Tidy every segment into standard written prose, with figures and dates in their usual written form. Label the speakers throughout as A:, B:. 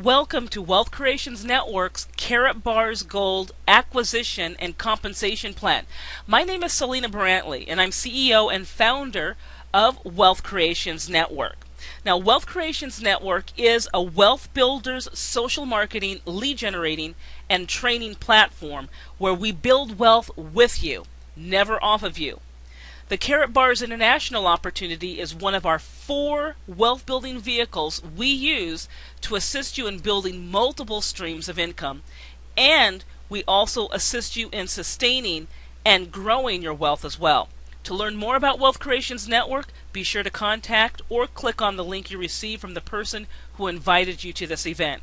A: Welcome to Wealth Creations Network's KaratBars Gold Acquisition and Compensation Plan. My name is Selena Brantley, and I'm CEO and founder of Wealth Creations Network. Now, Wealth Creations Network is a wealth builders, social marketing, lead generating, and training platform where we build wealth with you, never off of you. The KaratBars International opportunity is one of our 4 wealth building vehicles we use to assist you in building multiple streams of income, and we also assist you in sustaining and growing your wealth as well. To learn more about Wealth Creations Network, be sure to contact or click on the link you received from the person who invited you to this event.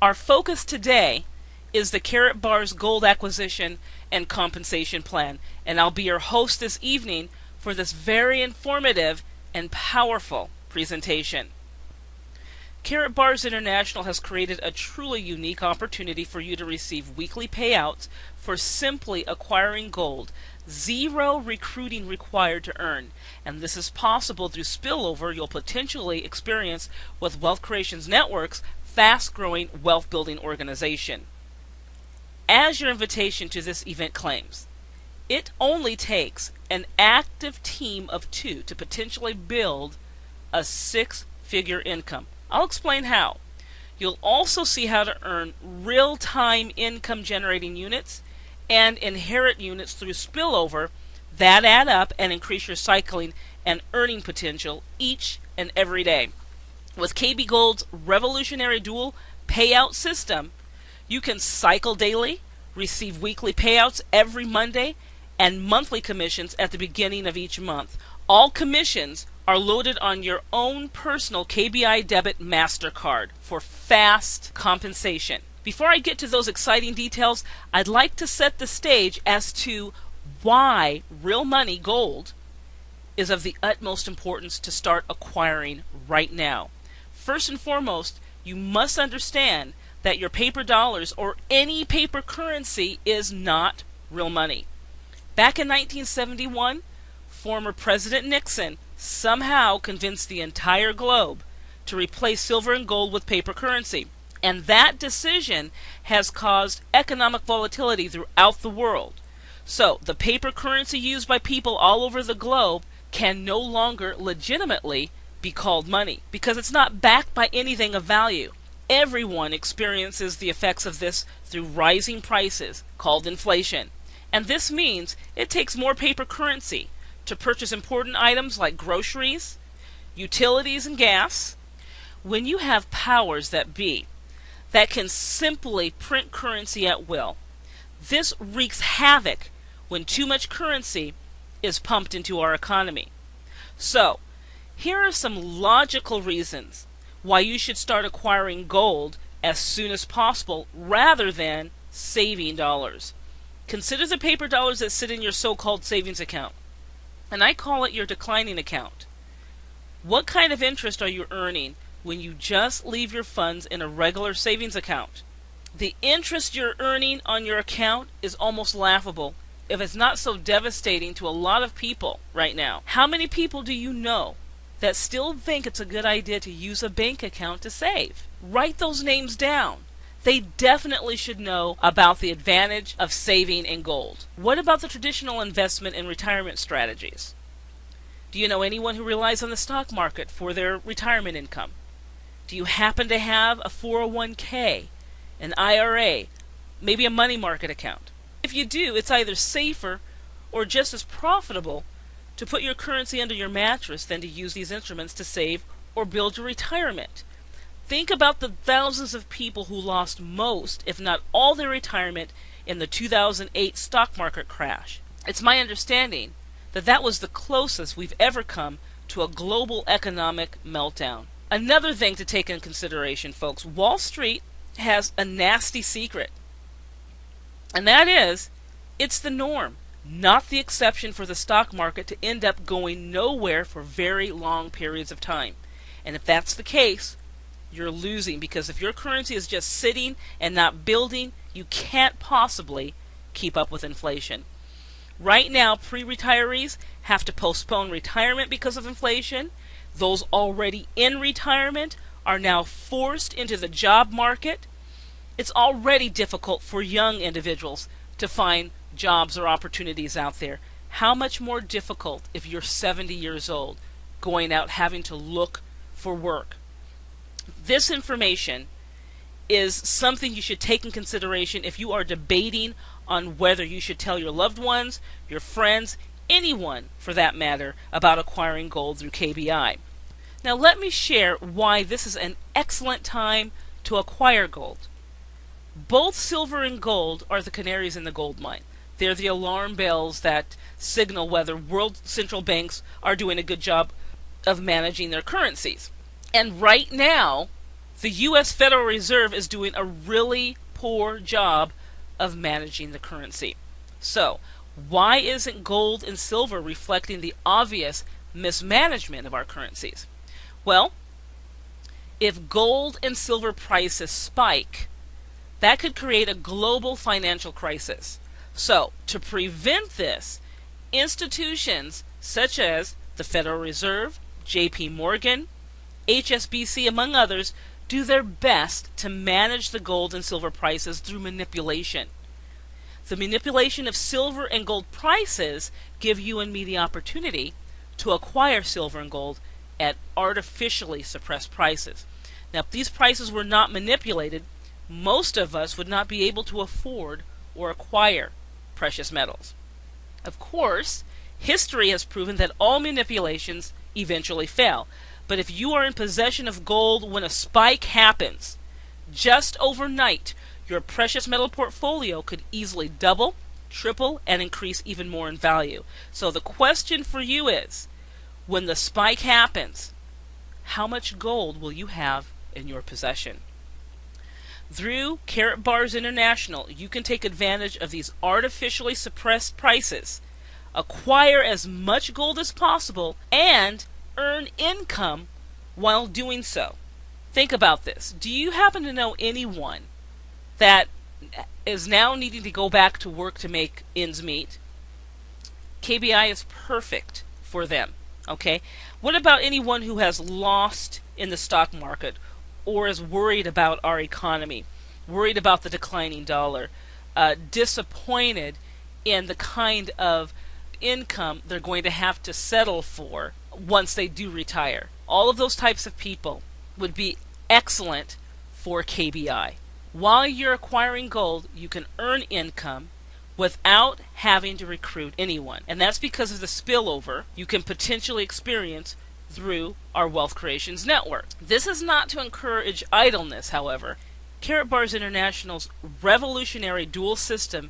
A: Our focus today is the KaratBars Gold Acquisition and Compensation Plan, and I'll be your host this evening for this very informative and powerful presentation. KaratBars International has created a truly unique opportunity for you to receive weekly payouts for simply acquiring gold. 0 recruiting required to earn, and this is possible through spillover you'll potentially experience with Wealth Creations Network's fast-growing wealth building organization. As your invitation to this event claims, it only takes an active team of 2 to potentially build a 6-figure income. I'll explain how. You'll also see how to earn real-time income generating units and inherit units through spillover that add up and increase your cycling and earning potential each and every day. With KB Gold's revolutionary dual payout system, you can cycle daily, receive weekly payouts every Monday, and monthly commissions at the beginning of each month. All commissions are loaded on your own personal KBI debit MasterCard for fast compensation. Before I get to those exciting details, I'd like to set the stage as to why real money gold is of the utmost importance to start acquiring right now. First and foremost, you must understand that your paper dollars or any paper currency is not real money. Back in 1971, former President Nixon somehow convinced the entire globe to replace silver and gold with paper currency. And that decision has caused economic volatility throughout the world. So the paper currency used by people all over the globe can no longer legitimately be called money because it's not backed by anything of value. Everyone experiences the effects of this through rising prices, called inflation. And this means it takes more paper currency to purchase important items like groceries, utilities, and gas. When you have powers that be that can simply print currency at will, this wreaks havoc when too much currency is pumped into our economy. So, here are some logical reasons why you should start acquiring gold as soon as possible rather than saving dollars. Consider the paper dollars that sit in your so-called savings account, and I call it your declining account. What kind of interest are you earning when you just leave your funds in a regular savings account? The interest you're earning on your account is almost laughable, if it's not so devastating to a lot of people right now. How many people do you know that still think it's a good idea to use a bank account to save? Write those names down. They definitely should know about the advantage of saving in gold. What about the traditional investment and retirement strategies? Do you know anyone who relies on the stock market for their retirement income? Do you happen to have a 401k, an IRA, maybe a money market account? If you do, it's either safer or just as profitable to put your currency under your mattress than to use these instruments to save or build your retirement. Think about the thousands of people who lost most, if not all, their retirement in the 2008 stock market crash. It's my understanding that that was the closest we've ever come to a global economic meltdown. Another thing to take in consideration, folks, Wall Street has a nasty secret, and that is it's the norm, not the exception for the stock market to end up going nowhere for very long periods of time. And if that's the case, you're losing, because if your currency is just sitting and not building, you can't possibly keep up with inflation. Right now, pre-retirees have to postpone retirement because of inflation. Those already in retirement are now forced into the job market. It's already difficult for young individuals to find jobs or opportunities out there. How much more difficult if you're 70 years old, going out having to look for work? This information is something you should take in consideration if you are debating on whether you should tell your loved ones, your friends, anyone for that matter, about acquiring gold through KBI. Now let me share why this is an excellent time to acquire gold. Both silver and gold are the canaries in the gold mine. They're the alarm bells that signal whether world central banks are doing a good job of managing their currencies. And right now, the U.S. Federal Reserve is doing a really poor job of managing the currency. So, why isn't gold and silver reflecting the obvious mismanagement of our currencies? Well, if gold and silver prices spike, that could create a global financial crisis. So, to prevent this, institutions such as the Federal Reserve, J.P. Morgan, HSBC, among others, do their best to manage the gold and silver prices through manipulation. The manipulation of silver and gold prices give you and me the opportunity to acquire silver and gold at artificially suppressed prices. Now, if these prices were not manipulated, most of us would not be able to afford or acquire precious metals. Of course, history has proven that all manipulations eventually fail. But if you are in possession of gold when a spike happens, just overnight, your precious metal portfolio could easily double, triple, and increase even more in value. So the question for you is, when the spike happens, how much gold will you have in your possession? Through KaratBars International, you can take advantage of these artificially suppressed prices, acquire as much gold as possible, and earn income while doing so. Think about this. Do you happen to know anyone that is now needing to go back to work to make ends meet? KBI is perfect for them. Okay? What about anyone who has lost in the stock market or is worried about our economy, worried about the declining dollar, disappointed in the kind of income they're going to have to settle for once they do retire? All of those types of people would be excellent for KBI. While you're acquiring gold, you can earn income without having to recruit anyone. And that's because of the spillover you can potentially experience through our Wealth Creations Network. This is not to encourage idleness, however. KaratBars International's revolutionary dual system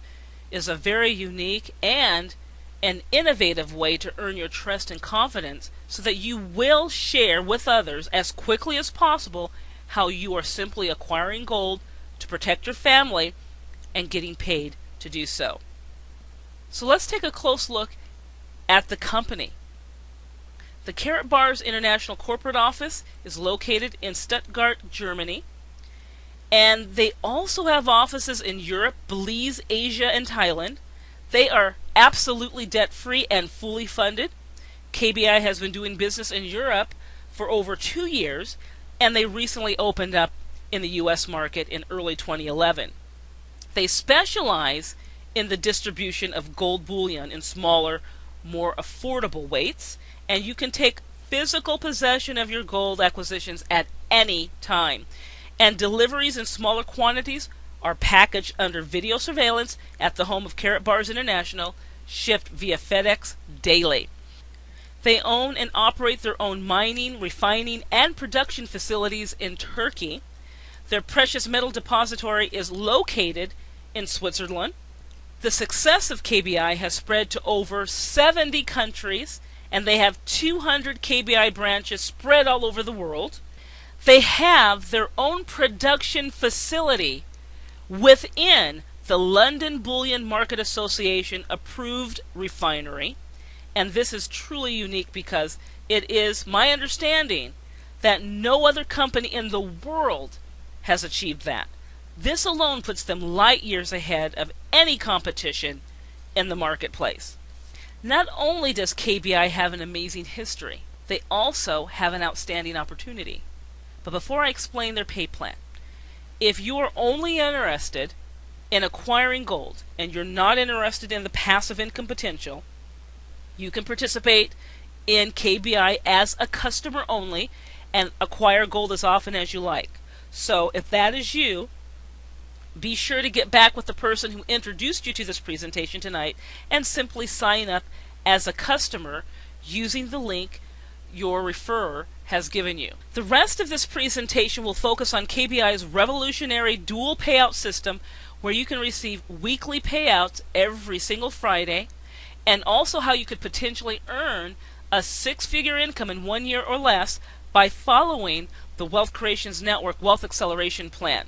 A: is a very unique and an innovative way to earn your trust and confidence so that you will share with others as quickly as possible how you are simply acquiring gold to protect your family and getting paid to do so. So let's take a close look at the company. The KaratBars International corporate office is located in Stuttgart, Germany, and they also have offices in Europe, Belize, Asia, and Thailand. They are absolutely debt-free and fully funded. KBI has been doing business in Europe for over 2 years, and they recently opened up in the U.S. market in early 2011. They specialize in the distribution of gold bullion in smaller, more affordable weights, and you can take physical possession of your gold acquisitions at any time. And deliveries in smaller quantities are packaged under video surveillance at the home of KaratBars International, shipped via FedEx daily. They own and operate their own mining, refining, and production facilities in Turkey. Their precious metal depository is located in Switzerland. The success of KBI has spread to over 70 countries, and they have 200 KBI branches spread all over the world. They have their own production facility within the London Bullion Market Association approved refinery, and this is truly unique because it is my understanding that no other company in the world has achieved that. This alone puts them light years ahead of any competition in the marketplace. Not only does KBI have an amazing history, they also have an outstanding opportunity. But before I explain their pay plan, if you are only interested in acquiring gold and you're not interested in the passive income potential, you can participate in KBI as a customer only and acquire gold as often as you like. So if that is you, be sure to get back with the person who introduced you to this presentation tonight and simply sign up as a customer using the link your referrer has given you. The rest of this presentation will focus on KBI's revolutionary dual payout system, where you can receive weekly payouts every single Friday, and also how you could potentially earn a six-figure income in 1 year or less by following the Wealth Creations Network Wealth Acceleration Plan.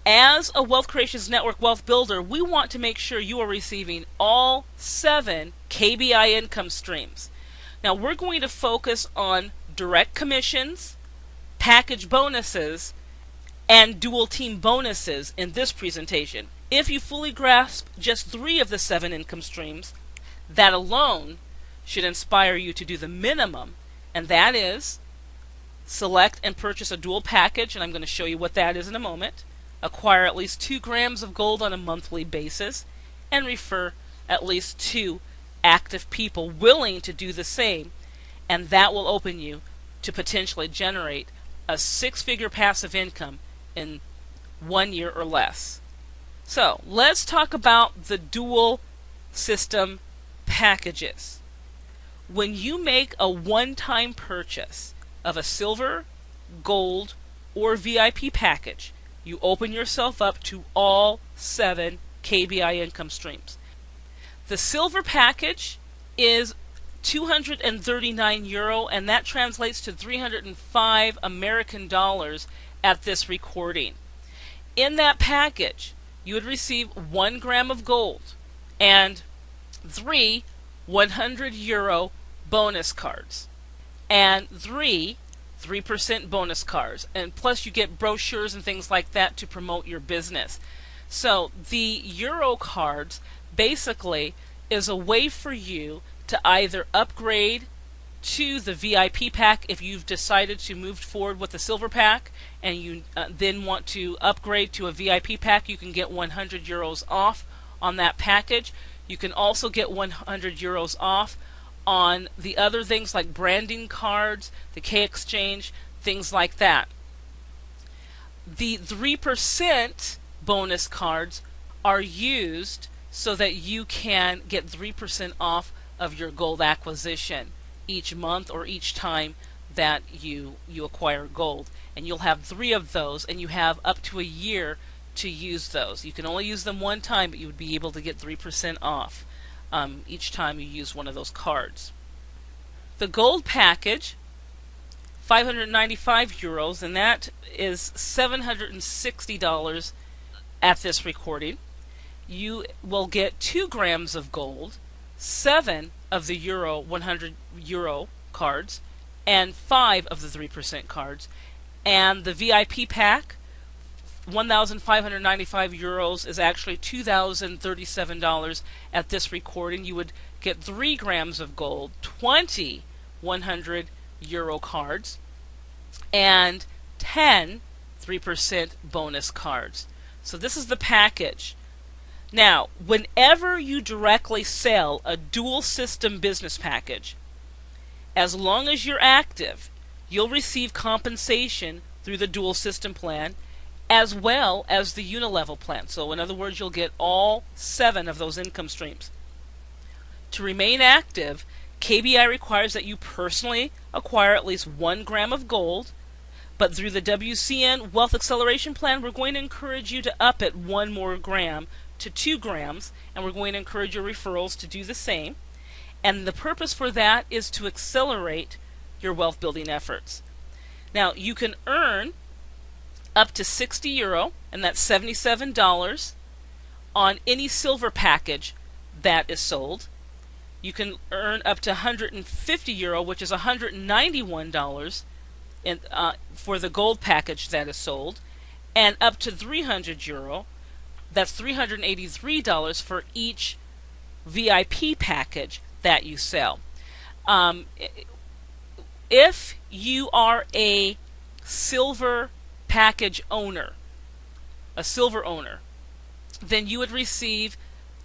A: As a Wealth Creations Network Wealth Builder, we want to make sure you are receiving all 7 KBI income streams. Now, we're going to focus on direct commissions, package bonuses, and dual team bonuses in this presentation. If you fully grasp just 3 of the 7 income streams, that alone should inspire you to do the minimum, and that is select and purchase a dual package, and I'm going to show you what that is in a moment, acquire at least 2 grams of gold on a monthly basis, and refer at least 2 active people willing to do the same, and that will open you to potentially generate a 6-figure passive income in 1 year or less. So let's talk about the dual system packages. When you make a one-time purchase of a silver, gold, or VIP package, you open yourself up to all 7 KBI income streams. The silver package is €239, and that translates to 305 American dollars at this recording. In that package, you would receive 1 gram of gold and 3 €100 bonus cards and 3% bonus cards, and plus you get brochures and things like that to promote your business. So the Euro cards basically is a way for you to either upgrade to the VIP pack if you've decided to move forward with the silver pack and you then want to upgrade to a VIP pack. You can get €100 off on that package. You can also get €100 off on the other things like branding cards, the K Exchange, things like that. The 3% bonus cards are used so that you can get 3% off of your gold acquisition each month or each time that you acquire gold. And you'll have 3 of those, and you have up to a year to use those. You can only use them one time, but you would be able to get 3% off each time you use one of those cards. The gold package, €595, and that is $760 at this recording. You will get 2 grams of gold, 7 of the €100 cards, and 5 of the 3% cards. And the VIP pack, €1,595 is actually $2,037 at this recording. You would get 3 grams of gold, 20 €100 cards, and 10 3% bonus cards. So this is the package. Now, whenever you directly sell a dual system business package, as long as you're active, you'll receive compensation through the dual system plan as well as the unilevel plan. So in other words, you'll get all 7 of those income streams. To remain active, KBI requires that you personally acquire at least 1 gram of gold, but through the WCN Wealth Acceleration Plan, we're going to encourage you to up it 1 more gram to 2 grams, and we're going to encourage your referrals to do the same. And the purpose for that is to accelerate your wealth building efforts. Now, you can earn up to €60, and that's $77 on any silver package that is sold. You can earn up to €150, which is $191 for the gold package that is sold, and up to €300, that's $383 for each VIP package that you sell. If you are a silver package owner, a silver owner, then you would receive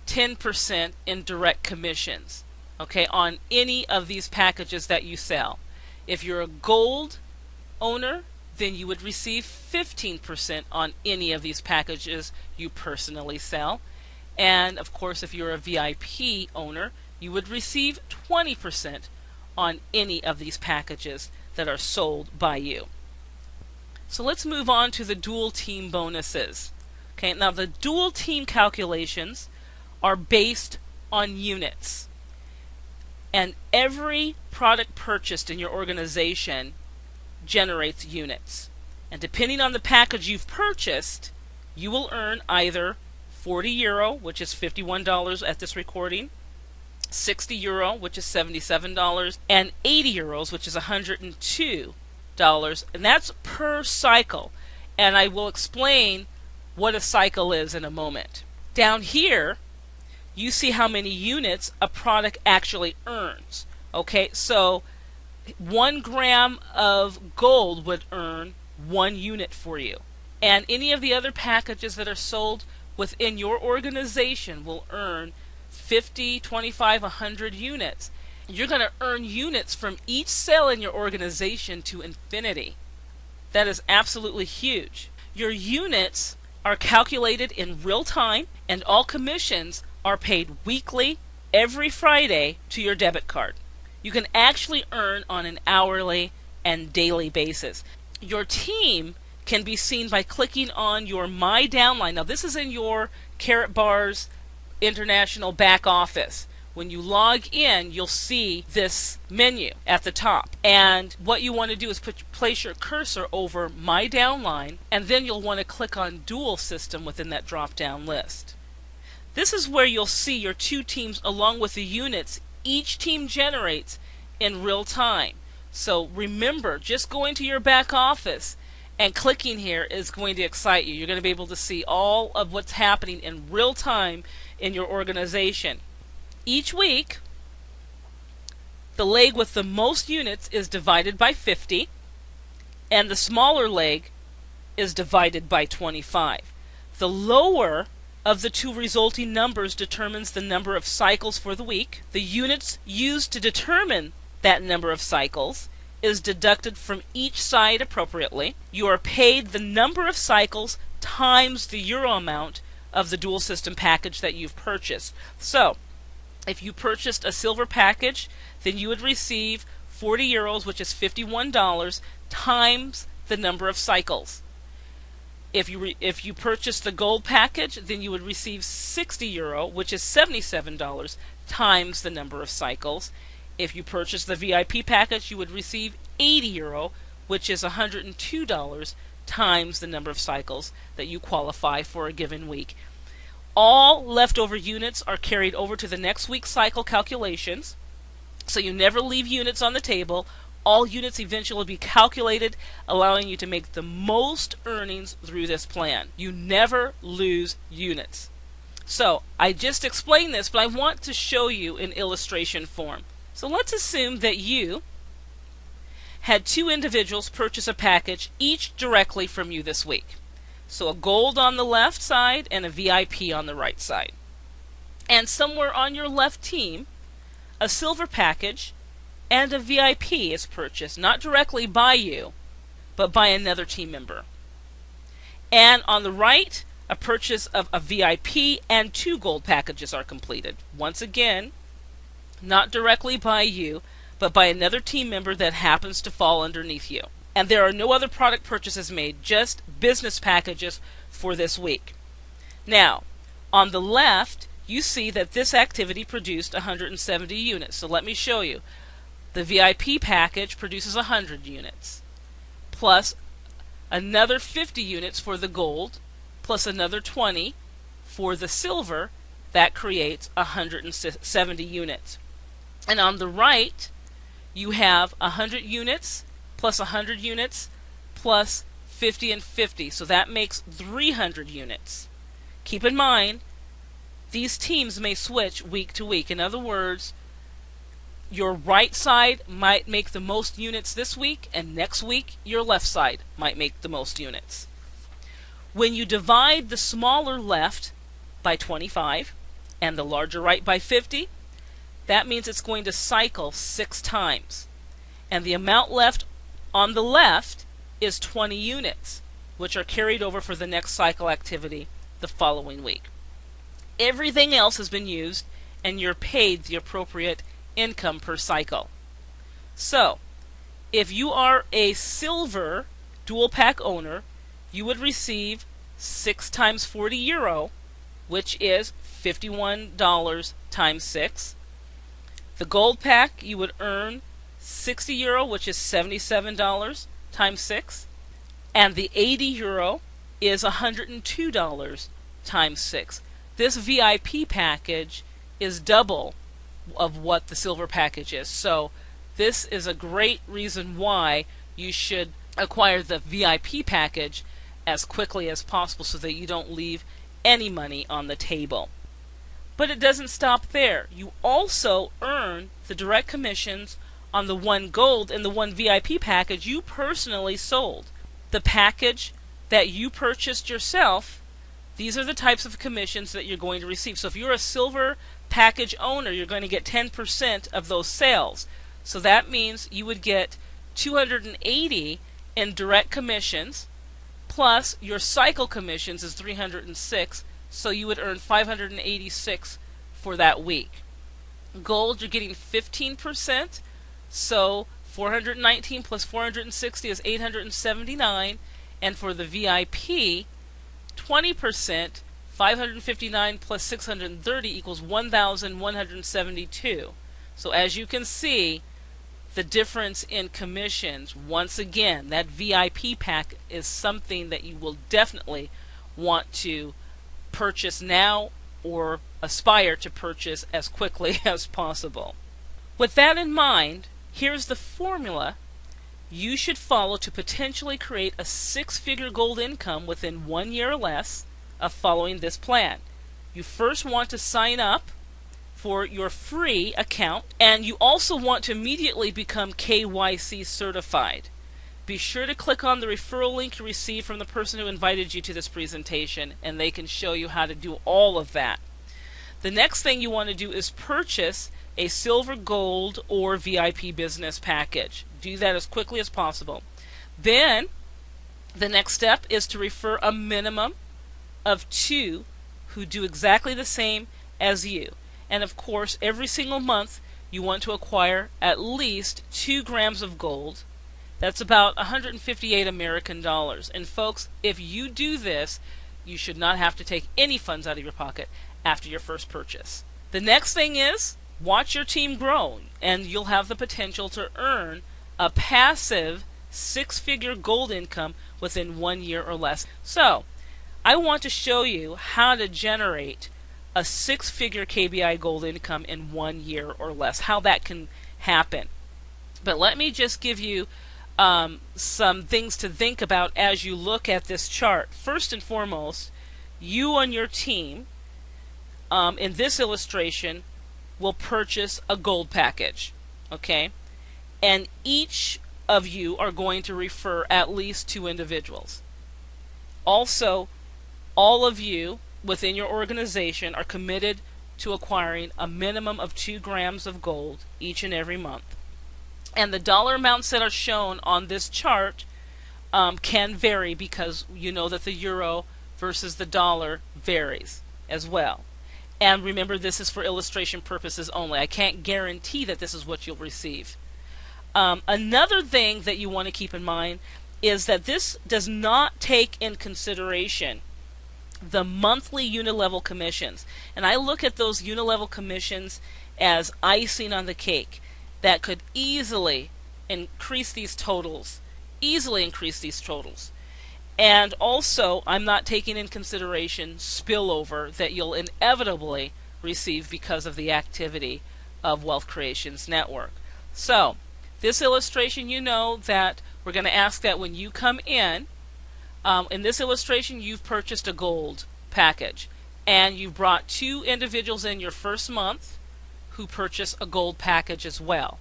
A: 10% in direct commissions, okay, on any of these packages that you sell. If you're a gold owner, then you would receive 15% on any of these packages you personally sell. And of course, if you're a VIP owner, you would receive 20% on any of these packages that are sold by you. So let's move on to the dual team bonuses. Okay, now the dual team calculations are based on units. And every product purchased in your organization generates units. And depending on the package you've purchased, you will earn either €40, which is $51 at this recording, €60, which is $77, and €80, which is $102. And that's per cycle. And I will explain what a cycle is in a moment. Down here, you see how many units a product actually earns. Okay, so 1 gram of gold would earn 1 unit for you. And any of the other packages that are sold within your organization will earn 50, 25, 100 units. You're going to earn units from each sale in your organization to infinity. That is absolutely huge. Your units are calculated in real time, and all commissions are paid weekly, every Friday, to your debit card. You can actually earn on an hourly and daily basis. Your team can be seen by clicking on your My Downline. Now this is in your KaratBars International back office. When you log in, you'll see this menu at the top. And what you want to do is place your cursor over My Downline, and then you'll want to click on Dual System within that drop-down list. This is where you'll see your 2 teams along with the units each team generates in real time. So remember, just going to your back office and clicking here is going to excite you. You're going to be able to see all of what's happening in real time in your organization. Each week, the leg with the most units is divided by 50, and the smaller leg is divided by 25. The lower of the 2 resulting numbers determines the number of cycles for the week. The units used to determine that number of cycles is deducted from each side appropriately. You are paid the number of cycles times the euro amount of the dual system package that you've purchased. So, if you purchased a silver package, then you would receive €40, which is $51, times the number of cycles. If you purchased the gold package, then you would receive €60, which is $77, times the number of cycles. If you purchased the VIP package, you would receive €80, which is $102, times the number of cycles that you qualify for a given week. All leftover units are carried over to the next week's cycle calculations, so you never leave units on the table. All units eventually will be calculated, allowing you to make the most earnings through this plan. You never lose units. So I just explained this, but I want to show you in illustration form. So let's assume that you had 2 individuals purchase a package, each directly from you this week. So a gold on the left side and a VIP on the right side. And somewhere on your left team, a silver package and a VIP is purchased, not directly by you, but by another team member. And on the right, a purchase of a VIP and 2 gold packages are completed. Once again, not directly by you, but by another team member that happens to fall underneath you. And there are no other product purchases made, just business packages for this week. Now, on the left, you see that this activity produced 170 units. So let me show you. The VIP package produces 100 units, plus another 50 units for the gold, plus another 20 for the silver. That creates 170 units. And on the right, you have 100 units, plus 100 units, plus 50 and 50. So that makes 300 units. Keep in mind, these teams may switch week to week. In other words, your right side might make the most units this week, and next week your left side might make the most units. When you divide the smaller left by 25 and the larger right by 50, that means it's going to cycle 6 times. And the amount left on the left is 20 units, which are carried over for the next cycle activity the following week. Everything else has been used, and you're paid the appropriate income per cycle. So, if you are a silver dual pack owner, you would receive 6 times 40 euro, which is $51 times 6. The gold pack, you would earn 60 euro, which is $77 times 6. And the 80 euro is $102 times 6. This VIP package is double of what the silver package is. So this is a great reason why you should acquire the VIP package as quickly as possible so that you don't leave any money on the table. But it doesn't stop there. You also earn the direct commissions on the 1 gold and the 1 VIP package you personally sold. The package that you purchased yourself, these are the types of commissions that you're going to receive. So if you're a silver package owner, you're going to get 10% of those sales. So that means you would get 280 in direct commissions, plus your cycle commissions is 306, so you would earn 586 for that week. Gold, you're getting 15%, so 419 plus 460 is 879, and for the VIP, 20%, 559 plus 630 equals 1,172. So as you can see, the difference in commissions, once again, that VIP pack is something that you will definitely want to purchase now or aspire to purchase as quickly as possible. With that in mind, here's the formula you should follow to potentially create a 6-figure gold income within 1 year or less of following this plan. You first want to sign up for your free account, and you also want to immediately become KYC certified. Be sure to click on the referral link you received from the person who invited you to this presentation, and they can show you how to do all of that. The next thing you want to do is purchase a silver, gold, or VIP business package. Do that as quickly as possible. Then, the next step is to refer a minimum of 2 who do exactly the same as you. And of course, every single month you want to acquire at least 2 grams of gold. That's about 158 American dollars. And folks, if you do this, you should not have to take any funds out of your pocket after your first purchase. The next thing is, watch your team grow, and you'll have the potential to earn a passive 6-figure gold income within 1 year or less. So, I want to show you how to generate a 6-figure KBI gold income in 1 year or less, how that can happen. But let me just give you some things to think about as you look at this chart. First and foremost, you and your team, in this illustration, will purchase a gold package, okay? And each of you are going to refer at least 2 individuals. Also, all of you within your organization are committed to acquiring a minimum of 2 grams of gold each and every month. And the dollar amounts that are shown on this chart can vary, because you know that the euro versus the dollar varies as well. And remember, this is for illustration purposes only. I can't guarantee that this is what you'll receive. Another thing that you want to keep in mind is that this does not take in consideration the monthly unilevel commissions. And I look at those unilevel commissions as icing on the cake that could easily increase these totals. And also, I'm not taking in consideration spillover that you'll inevitably receive because of the activity of Wealth Creations Network. So, this illustration, you know that we're going to ask that when you come in this illustration, you've purchased a gold package, and you've brought 2 individuals in your first month, who purchase a gold package as well.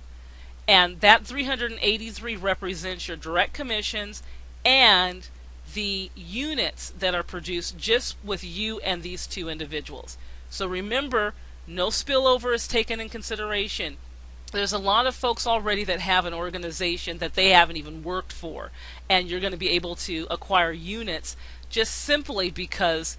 A: And that 383 represents your direct commissions and the units that are produced just with you and these two individuals. So remember, no spillover is taken in consideration. There's a lot of folks already that have an organization that they haven't even worked for, and you're going to be able to acquire units just simply because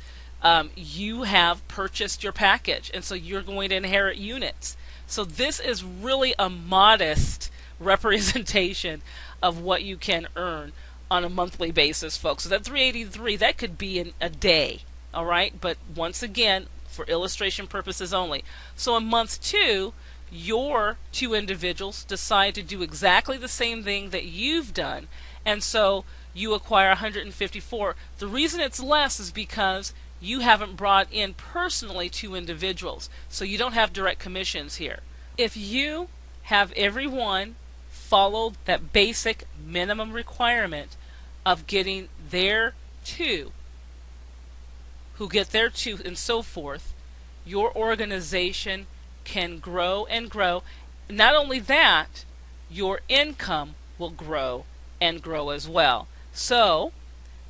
A: you have purchased your package, and so you're going to inherit units. So this is really a modest representation of what you can earn on a monthly basis, folks. So that 383, that could be in a day, all right? But once again, for illustration purposes only. So in month 2, your two individuals decide to do exactly the same thing that you've done, and so you acquire 154. The reason it's less is because you haven't brought in personally two individuals, so you don't have direct commissions here. If you have everyone follow that basic minimum requirement of getting their two, who get their two, and so forth, your organization can grow and grow. Not only that, your income will grow and grow as well. So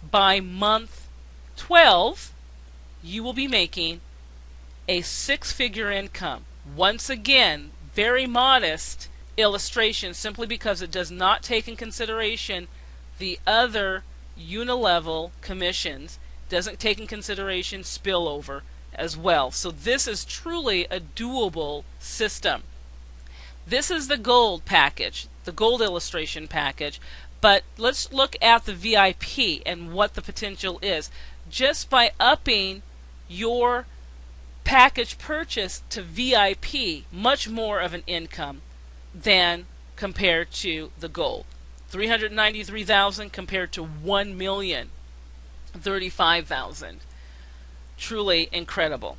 A: by month 12, you will be making a 6-figure income. Once again, very modest illustration, simply because it does not take in consideration the other unilevel commissions, doesn't take in consideration spillover as well. So this is truly a doable system. This is the gold package, the gold illustration package, but let's look at the VIP and what the potential is. Just by upping your package purchase to VIP, much more of an income than compared to the gold. 393,000 compared to 1,035,000. Truly incredible.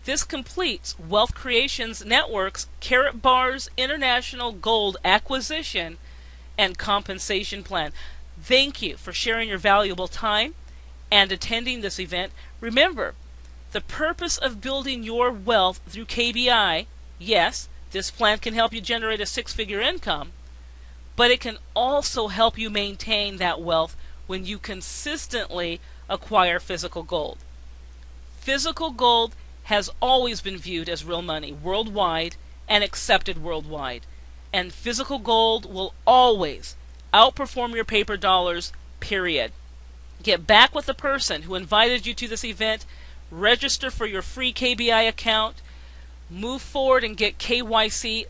A: This completes Wealth Creations Network's KaratBars International Gold Acquisition and Compensation Plan. Thank you for sharing your valuable time and attending this event. Remember, the purpose of building your wealth through KBI, yes, this plan can help you generate a 6-figure income, but it can also help you maintain that wealth when you consistently acquire physical gold. Physical gold has always been viewed as real money worldwide and accepted worldwide. And physical gold will always outperform your paper dollars, period. Get back with the person who invited you to this event, register for your free KBI account, move forward and get KYC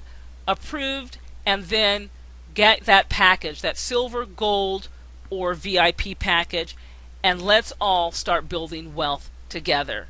A: approved, and then get that package, that silver, gold, or VIP package, and let's all start building wealth together.